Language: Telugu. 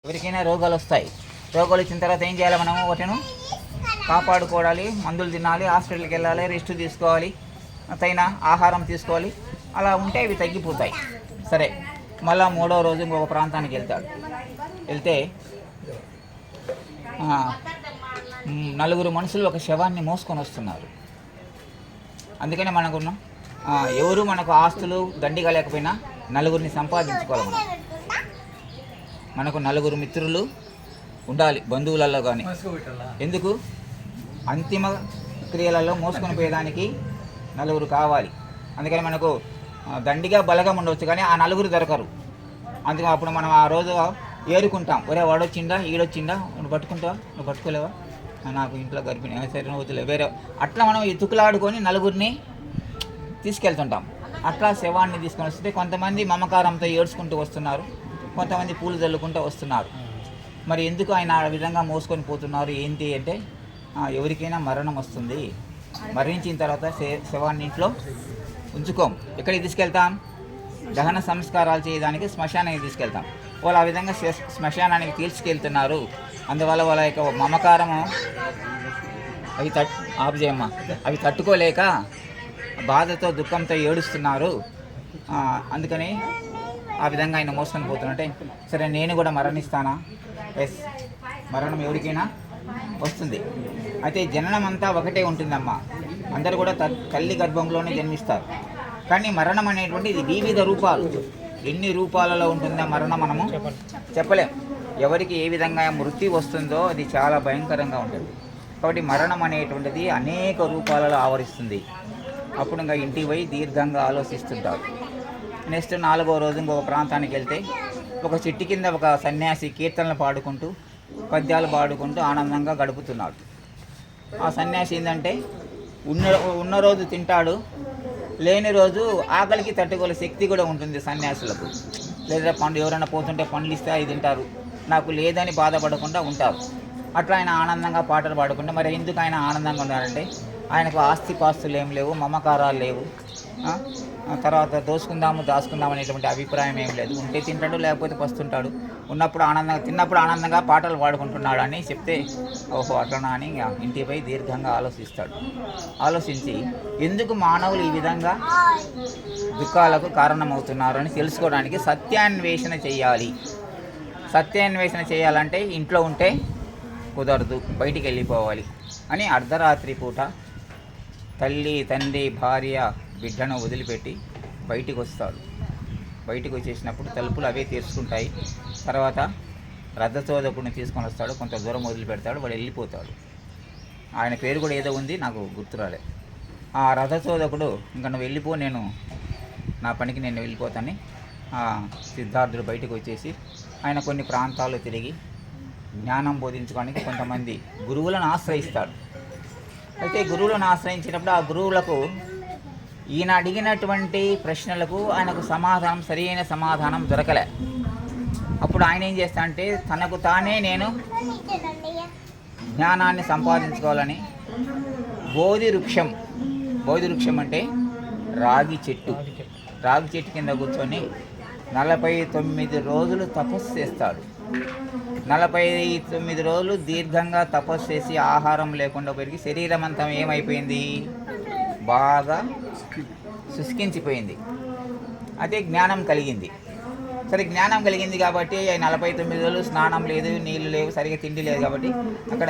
ఎవరికైనా రోగాలు వస్తాయి. రోగాలు వచ్చిన తర్వాత ఏం చేయాలి? మనము వాటిని కాపాడుకోవాలి, మందులు తినాలి, హాస్పిటల్కి వెళ్ళాలి, రెస్ట్ తీసుకోవాలి, తగిన ఆహారం తీసుకోవాలి. అలా ఉంటే ఇవి తగ్గిపోతాయి. సరే, మళ్ళీ మూడో రోజు ఇంకొక ప్రాంతానికి వెళ్తే నలుగురు మనుషులు ఒక శవాన్ని మోసుకొని వస్తున్నారు. అందుకనే మనకున్నాం ఎవరు మనకు ఆస్తులు దండిగా లేకపోయినా నలుగురిని సంపాదించుకోవాలి. మనకు నలుగురు మిత్రులు ఉండాలి బంధువులలో కానీ. ఎందుకు? అంతిమ క్రియలలో మోసుకొని పోయేదానికి నలుగురు కావాలి. అందుకని మనకు దండిగా బలగం ఉండవచ్చు కానీ ఆ నలుగురు దొరకరు. అందుకే అప్పుడు మనం ఆ రోజు ఏరుకుంటాం. ఒరే వాడొచ్చిందా, ఈడొచ్చిందా, నువ్వు పట్టుకుంటావా, నువ్వు పట్టుకోలేవా, నాకు ఇంట్లో గర్భిణి, సరే నువ్వు వేరే, అట్లా మనం ఎత్తుకులాడుకొని నలుగురిని తీసుకెళ్తుంటాం. అట్లా శవాన్ని తీసుకొని వస్తే కొంతమంది మమకారంతో ఏడ్చుకుంటూ వస్తున్నారు, కొంతమంది పూలు చల్లుకుంటూ వస్తున్నారు. మరి ఎందుకు ఆయన ఆ విధంగా మోసుకొని పోతున్నారు ఏంటి అంటే, ఎవరికైనా మరణం వస్తుంది, మరణించిన తర్వాత శవాన్ని ఇంట్లో ఉంచుకోం. ఎక్కడికి తీసుకెళ్తాం? దహన సంస్కారాలు చేయడానికి శ్మశానానికి తీసుకెళ్తాం. వాళ్ళు ఆ విధంగా శ్మశానానికి తీసుకెళ్తున్నారు. అందువల్ల వాళ్ళ యొక్క మమకారము అవి తట్టుకోలేక బాధతో దుఃఖంతో ఏడుస్తున్నారు. అందుకని ఆ విధంగా ఆయన మోసుకొని పోతున్నట్టే. సరే, నేను కూడా మరణిస్తానా? ఎస్, మరణం ఎవరికైనా వస్తుంది. అయితే జననం అంతా ఒకటే ఉంటుందమ్మా. అందరూ కూడా తల్లి గర్భంలోనే జన్మిస్తారు. కానీ మరణం అనేటువంటి ఇది వివిధ రూపాలు. ఎన్ని రూపాలలో ఉంటుందో మరణం మనము చెప్పలేం. ఎవరికి ఏ విధంగా మృత్యు వస్తుందో అది చాలా భయంకరంగా ఉంటుంది. కాబట్టి మరణం అనేటువంటిది అనేక రూపాలలో ఆవరిస్తుంది. అప్పుడు ఇంకా ఇంటికి పోయి దీర్ఘంగా ఆలోచిస్తుంటారు. నెక్స్ట్ 4వ రోజు ఇంకొక ప్రాంతానికి వెళ్తే ఒక చెట్టు కింద ఒక సన్యాసి కీర్తనలు పాడుకుంటూ పద్యాలు పాడుకుంటూ ఆనందంగా గడుపుతున్నాడు. ఆ సన్యాసి ఏంటంటే ఉన్న రోజు తింటాడు, లేని రోజు ఆకలికి తట్టుకోలే శక్తి కూడా ఉంటుంది సన్యాసులకు. లేదా ఎవరైనా పోతుంటే పండ్లు ఇస్తే అవి తింటారు, నాకు లేదని బాధపడకుండా ఉంటారు. అట్లా ఆయన ఆనందంగా పాటలు పాడుకుంటే, మరి ఎందుకు ఆయన ఆనందంగా ఉన్నారంటే ఆయనకు ఆస్తిపాస్తులు ఏం లేవు, మమకారాలు లేవు, తర్వాత దాచుకుందాం అనేటువంటి అభిప్రాయం ఏం లేదు. ఉంటే తింటాడు, లేకపోతే పస్తుంటాడు. ఉన్నప్పుడు ఆనందంగా, తిన్నప్పుడు ఆనందంగా పాటలు పాడుకుంటున్నాడు అని చెప్తే, ఓహో అట్లనా అని ఇంటిపై దీర్ఘంగా ఆలోచించి ఎందుకు మానవులు ఈ విధంగా దుఃఖాలకు కారణమవుతున్నారు అని తెలుసుకోవడానికి సత్యాన్వేషణ చేయాలి. సత్యాన్వేషణ చేయాలంటే ఇంట్లో ఉంటే కుదరదు, బయటికి వెళ్ళిపోవాలి అని అర్ధరాత్రి పూట తల్లి, తండ్రి, భార్య, బిడ్డను వదిలిపెట్టి బయటికి వస్తాడు. బయటికి వచ్చేసినప్పుడు తలుపులు అవే తెరుచుకుంటాయి. తర్వాత రథచోదకుడిని తీసుకొని వస్తాడు, కొంత దూరం వదిలిపెడతాడు, వాడు వెళ్ళిపోతాడు. ఆయన పేరు కూడా ఏదో ఉంది, నాకు గుర్తురాలే. ఆ రథచోదకుడు ఇంకా నువ్వు వెళ్ళిపో, నేను నా పనికి నేను వెళ్ళిపోతాను. సిద్ధార్థుడు బయటకు వచ్చేసి ఆయన కొన్ని ప్రాంతాలు తిరిగి జ్ఞానం బోధించుకోవడానికి కొంతమంది గురువులను ఆశ్రయిస్తాడు. అయితే గురువులను ఆశ్రయించినప్పుడు ఆ గురువులకు ఈయన అడిగినటువంటి ప్రశ్నలకు ఆయనకు సరైన సమాధానం దొరకలే. అప్పుడు ఆయన ఏం చేస్తా అంటే తనకు తానే నేను జ్ఞానాన్ని సంపాదించుకోవాలని బోధి వృక్షం అంటే రాగి చెట్టు కింద కూర్చొని 49 రోజులు తపస్సు చేస్తాడు. 49 రోజులు దీర్ఘంగా తపస్సు చేసి ఆహారం లేకుండా పెరిగి శరీరం అంతా ఏమైపోయింది? బాగా శుష్కించిపోయింది. అదే జ్ఞానం కలిగింది. సరే, జ్ఞానం కలిగింది కాబట్టి 49 రోజులు స్నానం లేదు, నీళ్ళు లేవు, సరిగా తిండి లేదు కాబట్టి అక్కడ